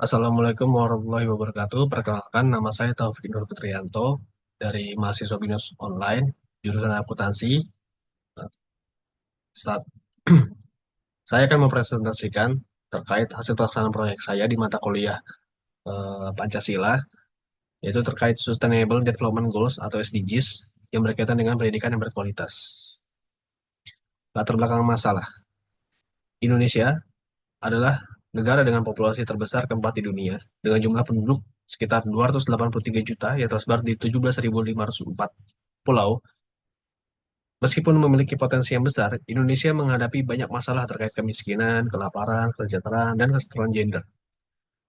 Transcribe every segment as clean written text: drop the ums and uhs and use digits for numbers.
Assalamualaikum warahmatullahi wabarakatuh. Perkenalkan, nama saya Taufik Nur Fitrianto dari mahasiswa BINUS Online, jurusan akuntansi. Saat saya akan mempresentasikan terkait hasil pelaksanaan proyek saya di mata kuliah Pancasila, yaitu terkait Sustainable Development Goals atau SDGs yang berkaitan dengan pendidikan yang berkualitas. Latar belakang masalah. Indonesia adalah negara dengan populasi terbesar keempat di dunia, dengan jumlah penduduk sekitar 283 juta yang tersebar di 17.504 pulau. Meskipun memiliki potensi yang besar, Indonesia menghadapi banyak masalah terkait kemiskinan, kelaparan, kesejahteraan, dan kesetaraan gender.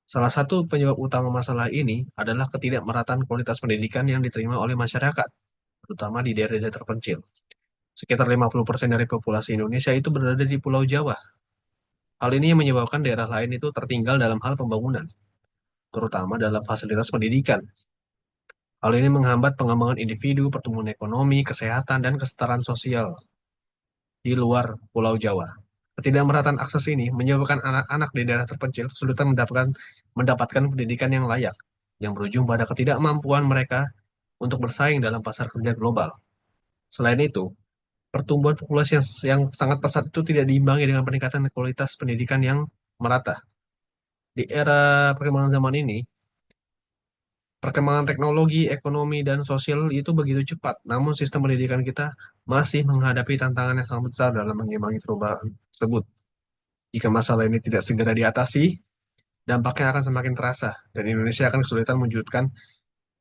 Salah satu penyebab utama masalah ini adalah ketidakmerataan kualitas pendidikan yang diterima oleh masyarakat, terutama di daerah-daerah terpencil. Sekitar 50% dari populasi Indonesia itu berada di Pulau Jawa. Hal ini yang menyebabkan daerah lain itu tertinggal dalam hal pembangunan, terutama dalam fasilitas pendidikan. Hal ini menghambat pengembangan individu, pertumbuhan ekonomi, kesehatan, dan kesetaraan sosial di luar Pulau Jawa. Ketidakmerataan akses ini menyebabkan anak-anak di daerah terpencil kesulitan mendapatkan pendidikan yang layak, yang berujung pada ketidakmampuan mereka untuk bersaing dalam pasar kerja global. Selain itu, pertumbuhan populasi yang sangat pesat itu tidak diimbangi dengan peningkatan kualitas pendidikan yang merata. Di era perkembangan zaman ini, perkembangan teknologi, ekonomi, dan sosial itu begitu cepat, namun sistem pendidikan kita masih menghadapi tantangan yang sangat besar dalam mengimbangi perubahan tersebut. Jika masalah ini tidak segera diatasi, dampaknya akan semakin terasa, dan Indonesia akan kesulitan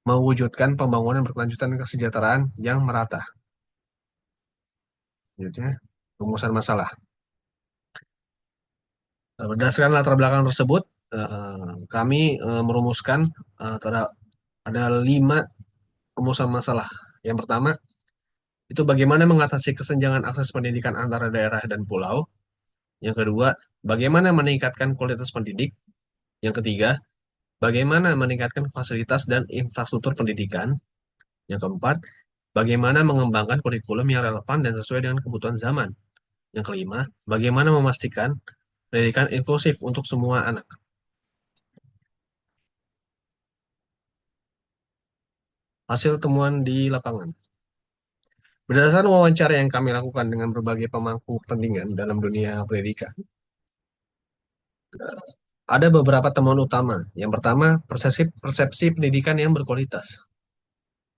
mewujudkan pembangunan berkelanjutan dan kesejahteraan yang merata. Selanjutnya, rumusan masalah. Berdasarkan latar belakang tersebut, kami merumuskan ada 5 rumusan masalah. Yang pertama, itu bagaimana mengatasi kesenjangan akses pendidikan antara daerah dan pulau. Yang kedua, bagaimana meningkatkan kualitas pendidik. Yang ketiga, bagaimana meningkatkan fasilitas dan infrastruktur pendidikan. Yang keempat, bagaimana mengembangkan kurikulum yang relevan dan sesuai dengan kebutuhan zaman. Yang kelima, bagaimana memastikan pendidikan inklusif untuk semua anak. Hasil temuan di lapangan. Berdasarkan wawancara yang kami lakukan dengan berbagai pemangku kepentingan dalam dunia pendidikan, ada beberapa temuan utama. Yang pertama, persepsi pendidikan yang berkualitas.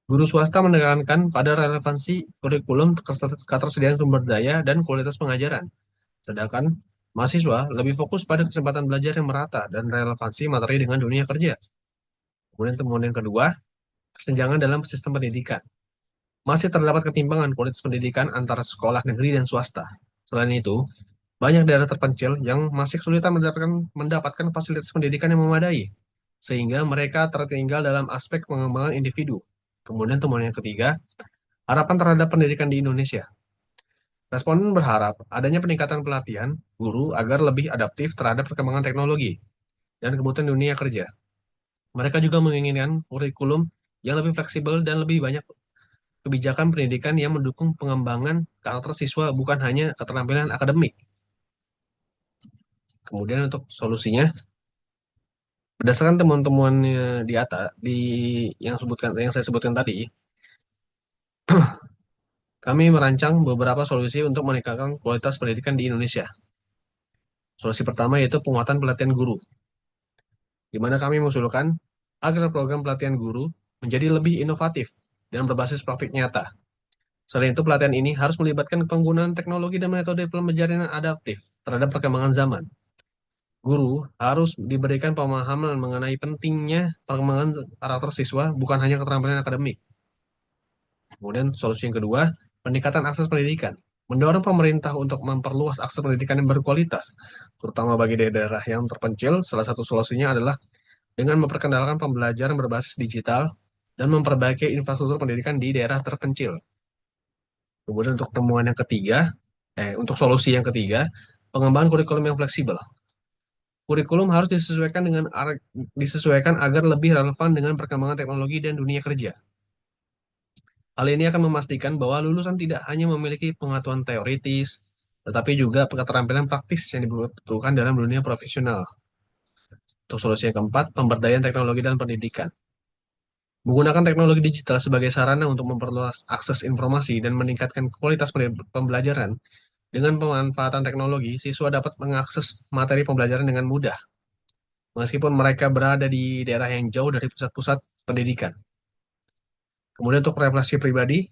Guru swasta menekankan pada relevansi kurikulum, ketersediaan sumber daya, dan kualitas pengajaran. Sedangkan mahasiswa lebih fokus pada kesempatan belajar yang merata dan relevansi materi dengan dunia kerja. Kemudian temuan yang kedua, kesenjangan dalam sistem pendidikan. Masih terdapat ketimpangan kualitas pendidikan antara sekolah negeri dan swasta. Selain itu, banyak daerah terpencil yang masih kesulitan mendapatkan fasilitas pendidikan yang memadai, sehingga mereka tertinggal dalam aspek pengembangan individu. Kemudian temuan yang ketiga, harapan terhadap pendidikan di Indonesia. Responden berharap adanya peningkatan pelatihan guru agar lebih adaptif terhadap perkembangan teknologi dan kebutuhan dunia kerja. Mereka juga menginginkan kurikulum yang lebih fleksibel dan lebih banyak kebijakan pendidikan yang mendukung pengembangan karakter siswa bukan hanya keterampilan akademik. Kemudian untuk solusinya, berdasarkan temuan-temuan di atas yang saya sebutkan tadi, kami merancang beberapa solusi untuk meningkatkan kualitas pendidikan di Indonesia. Solusi pertama yaitu penguatan pelatihan guru, di mana kami mengusulkan agar program pelatihan guru menjadi lebih inovatif dan berbasis praktik nyata. Selain itu, pelatihan ini harus melibatkan penggunaan teknologi dan metode pembelajaran yang adaptif terhadap perkembangan zaman. Guru harus diberikan pemahaman mengenai pentingnya pengembangan karakter siswa, bukan hanya keterampilan akademik. Kemudian solusi yang kedua, peningkatan akses pendidikan. Mendorong pemerintah untuk memperluas akses pendidikan yang berkualitas, terutama bagi daerah yang terpencil. Salah satu solusinya adalah dengan memperkenalkan pembelajaran berbasis digital dan memperbaiki infrastruktur pendidikan di daerah terpencil. Kemudian untuk solusi yang ketiga, pengembangan kurikulum yang fleksibel. Kurikulum harus disesuaikan agar lebih relevan dengan perkembangan teknologi dan dunia kerja. Hal ini akan memastikan bahwa lulusan tidak hanya memiliki pengetahuan teoritis, tetapi juga keterampilan praktis yang dibutuhkan dalam dunia profesional. Untuk solusi yang keempat, pemberdayaan teknologi dan pendidikan. Menggunakan teknologi digital sebagai sarana untuk memperluas akses informasi dan meningkatkan kualitas pembelajaran. Dengan pemanfaatan teknologi, siswa dapat mengakses materi pembelajaran dengan mudah, meskipun mereka berada di daerah yang jauh dari pusat-pusat pendidikan. Kemudian untuk refleksi pribadi,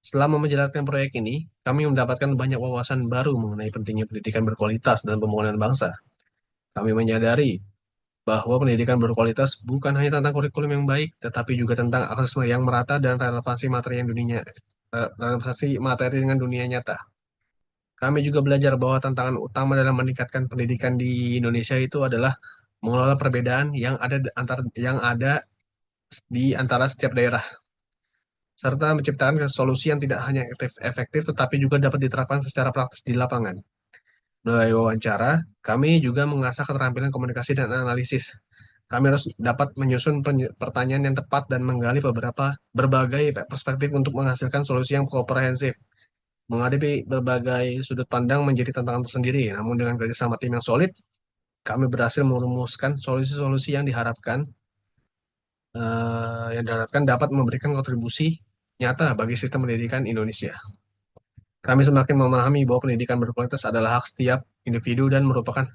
selama menjalankan proyek ini, kami mendapatkan banyak wawasan baru mengenai pentingnya pendidikan berkualitas dan pembangunan bangsa. Kami menyadari bahwa pendidikan berkualitas bukan hanya tentang kurikulum yang baik, tetapi juga tentang akses yang merata dan relevansi materi dengan dunia nyata. Kami juga belajar bahwa tantangan utama dalam meningkatkan pendidikan di Indonesia itu adalah mengelola perbedaan yang ada di antara setiap daerah, serta menciptakan solusi yang tidak hanya efektif tetapi juga dapat diterapkan secara praktis di lapangan. Melalui wawancara, kami juga mengasah keterampilan komunikasi dan analisis. Kami harus dapat menyusun pertanyaan yang tepat dan menggali berbagai perspektif untuk menghasilkan solusi yang komprehensif. Menghadapi berbagai sudut pandang menjadi tantangan tersendiri, namun dengan kerjasama tim yang solid, kami berhasil merumuskan solusi-solusi yang diharapkan dapat memberikan kontribusi nyata bagi sistem pendidikan Indonesia. Kami semakin memahami bahwa pendidikan berkualitas adalah hak setiap individu dan merupakan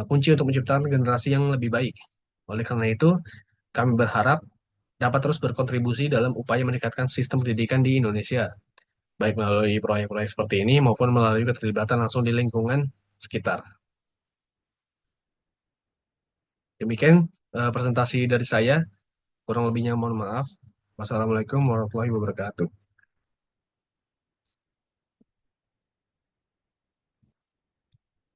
kunci untuk menciptakan generasi yang lebih baik. Oleh karena itu, kami berharap dapat terus berkontribusi dalam upaya meningkatkan sistem pendidikan di Indonesia, baik melalui proyek-proyek seperti ini maupun melalui keterlibatan langsung di lingkungan sekitar. Demikian presentasi dari saya, kurang lebihnya mohon maaf. Wassalamualaikum warahmatullahi wabarakatuh.